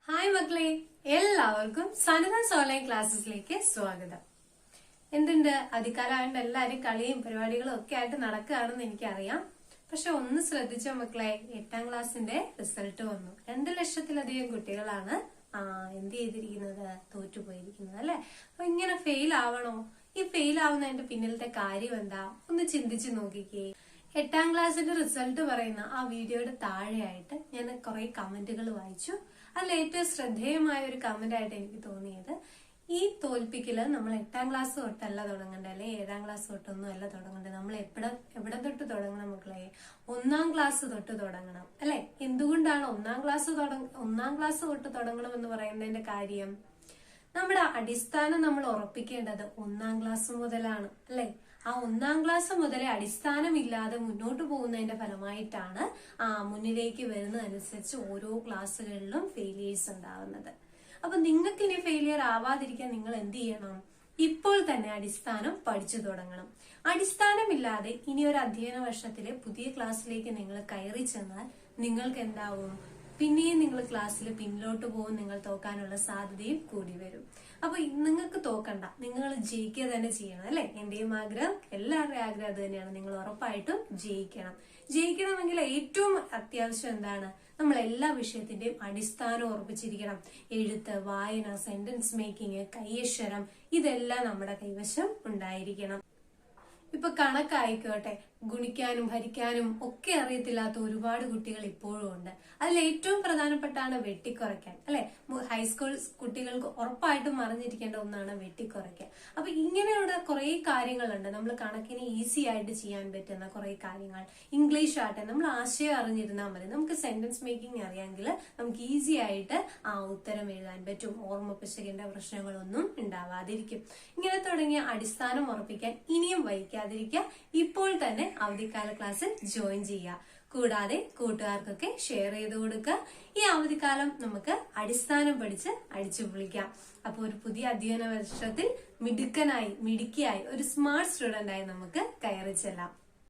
Hi മക്കളെ, എല്ലാവർക്കും സനിതാസ് online ക്ലാസ്സസിലേക്ക് സ്വാഗതം. എന്തുണ്ട്, അധികാലമായിട്ട് എല്ലാരും കളിയും പരിപാടികളും ഒക്കെ ആയിട്ട് നടക്കുകയാണെന്ന് എനിക്കറിയാം. പക്ഷെ ഒന്ന് ശ്രദ്ധിച്ചോ മക്കളെ, 8ാം ക്ലാസ്സിന്റെ റിസൾട്ട് വന്നു. 2 ലക്ഷത്തിലധികം കുട്ടികളാണ് എന്ത് ചെയ്തിരിക്കുന്നത്, തോറ്റുപോയിരിക്കുന്നത് അല്ലെ. അപ്പൊ ഇങ്ങനെ ഫെയിൽ ആവണോ? ഈ ഫെയിൽ ആവുന്നതിന്റെ പിന്നിലത്തെ കാര്യം എന്താ ഒന്ന് ചിന്തിച്ചു നോക്കിക്കേ. 8ാം ക്ലാസ്സിന്റെ റിസൾട്ട് പറയുന്ന ആ വീഡിയോയുടെ താഴെയായിട്ട് ഞാൻ കുറെ കമന്റുകൾ വായിച്ചു. അതിൽ ഏറ്റവും ശ്രദ്ധേയമായ ഒരു കമന്റ് ആയിട്ട് എനിക്ക് തോന്നിയത്, ഈ തോൽപ്പിക്കല് നമ്മൾ 8ാം ക്ലാസ് തൊട്ടല്ല തുടങ്ങണ്ടേ, അല്ലെ 7ാം ക്ലാസ് തൊട്ടൊന്നും അല്ല തുടങ്ങണ്ടേ. നമ്മൾ എവിടെ തൊട്ട് തുടങ്ങണം മക്കളെ? 1ാം ക്ലാസ് തൊട്ട് തുടങ്ങണം അല്ലെ. എന്തുകൊണ്ടാണ് 1ാം ക്ലാസ് തൊട്ട് തുടങ്ങണം എന്ന് പറയുന്നതിന്റെ കാര്യം, നമ്മുടെ അടിസ്ഥാനം നമ്മൾ ഉറപ്പിക്കേണ്ടത് 1ാം ക്ലാസ് മുതലാണ് അല്ലെ. ആ 1ാം ക്ലാസ് മുതലേ അടിസ്ഥാനമില്ലാതെ മുന്നോട്ട് പോകുന്നതിന്റെ ഫലമായിട്ടാണ് മുന്നിലേക്ക് വരുന്നതനുസരിച്ച് ഓരോ ക്ലാസ്സുകളിലും ഫെയിലിയേഴ്സ് ഉണ്ടാവുന്നത്. അപ്പൊ നിങ്ങൾക്ക് ഇനി ഫെയിലിയർ ആവാതിരിക്കാൻ നിങ്ങൾ എന്ത് ചെയ്യണം? ഇപ്പോൾ തന്നെ അടിസ്ഥാനം പഠിച്ചു തുടങ്ങണം. അടിസ്ഥാനമില്ലാതെ ഇനി ഒരു അധ്യയന വർഷത്തിലെ പുതിയ ക്ലാസ്സിലേക്ക് നിങ്ങൾ കയറി ചെന്നാൽ നിങ്ങൾക്ക് എന്താവും? പിന്നെയും നിങ്ങൾ ക്ലാസ്സിൽ പിന്നിലോട്ട് പോകും, നിങ്ങൾ തോക്കാനുള്ള സാധ്യതയും കൂടി വരും. അപ്പൊ നിങ്ങൾക്ക് തോക്കണ്ട, നിങ്ങൾ ജയിക്കുക തന്നെ ചെയ്യണം അല്ലെ. എന്റെയും ആഗ്രഹം, എല്ലാവരുടെയും ആഗ്രഹം അത് തന്നെയാണ്. നിങ്ങൾ ഉറപ്പായിട്ടും ജയിക്കണം. ജയിക്കണമെങ്കിൽ ഏറ്റവും അത്യാവശ്യം എന്താണ്? നമ്മൾ എല്ലാ വിഷയത്തിന്റെയും അടിസ്ഥാനം ഉറപ്പിച്ചിരിക്കണം. എഴുത്ത്, വായന, സെന്റൻസ് മേക്കിംഗ്, കൈയക്ഷരം, ഇതെല്ലാം നമ്മുടെ കൈവശം ഉണ്ടായിരിക്കണം. ഇപ്പൊ കണക്കായിക്കോട്ടെ, ഗുണിക്കാനും ഹരിക്കാനും ഒക്കെ അറിയത്തില്ലാത്ത ഒരുപാട് കുട്ടികൾ ഇപ്പോഴും ഉണ്ട്. അതിൽ ഏറ്റവും പ്രധാനപ്പെട്ടാണ് വെട്ടിക്കുറയ്ക്കാൻ അല്ലെ. ഹൈസ്കൂൾ കുട്ടികൾക്ക് ഉറപ്പായിട്ടും അറിഞ്ഞിരിക്കേണ്ട ഒന്നാണ് വെട്ടിക്കുറയ്ക്കാൻ. അപ്പൊ ഇങ്ങനെയുള്ള കുറെ കാര്യങ്ങളുണ്ട്. നമ്മൾ കണക്കിന് ഈസി ആയിട്ട് ചെയ്യാൻ പറ്റുന്ന കുറെ കാര്യങ്ങൾ. ഇംഗ്ലീഷ് ആട്ടെ, നമ്മൾ ആശയം അറിഞ്ഞിരുന്നാൽ മതി. നമുക്ക് സെന്റൻസ് മേക്കിംഗ് അറിയാമെങ്കിൽ നമുക്ക് ഈസി ആയിട്ട് ഉത്തരം എഴുതാൻ പറ്റും. ഓർമ്മ പിശകിന്റെ പ്രശ്നങ്ങളൊന്നും ഉണ്ടാവാതിരിക്കും. ഇങ്ങനെ തുടങ്ങിയ അടിസ്ഥാനം ഉറപ്പിക്കാൻ ഇനിയും വൈകാതിരിക്കുക. ഇപ്പോൾ തന്നെ അവധിക്കാല ക്ലാസ്സിൽ ജോയിൻ ചെയ്യുക. കൂടാതെ കൂട്ടുകാർക്കൊക്കെ ഷെയർ ചെയ്ത് കൊടുക്കുക. ഈ അവധിക്കാലം നമുക്ക് അടിസ്ഥാനം പഠിച്ച് അടിച്ചു പൊളിക്കാം. അപ്പൊ ഒരു പുതിയ അധ്യയന വർഷത്തിൽ മിടുക്കിയായി ഒരു സ്മാർട്ട് സ്റ്റുഡന്റ് ആയി നമുക്ക് കയറി ചെല്ലാം.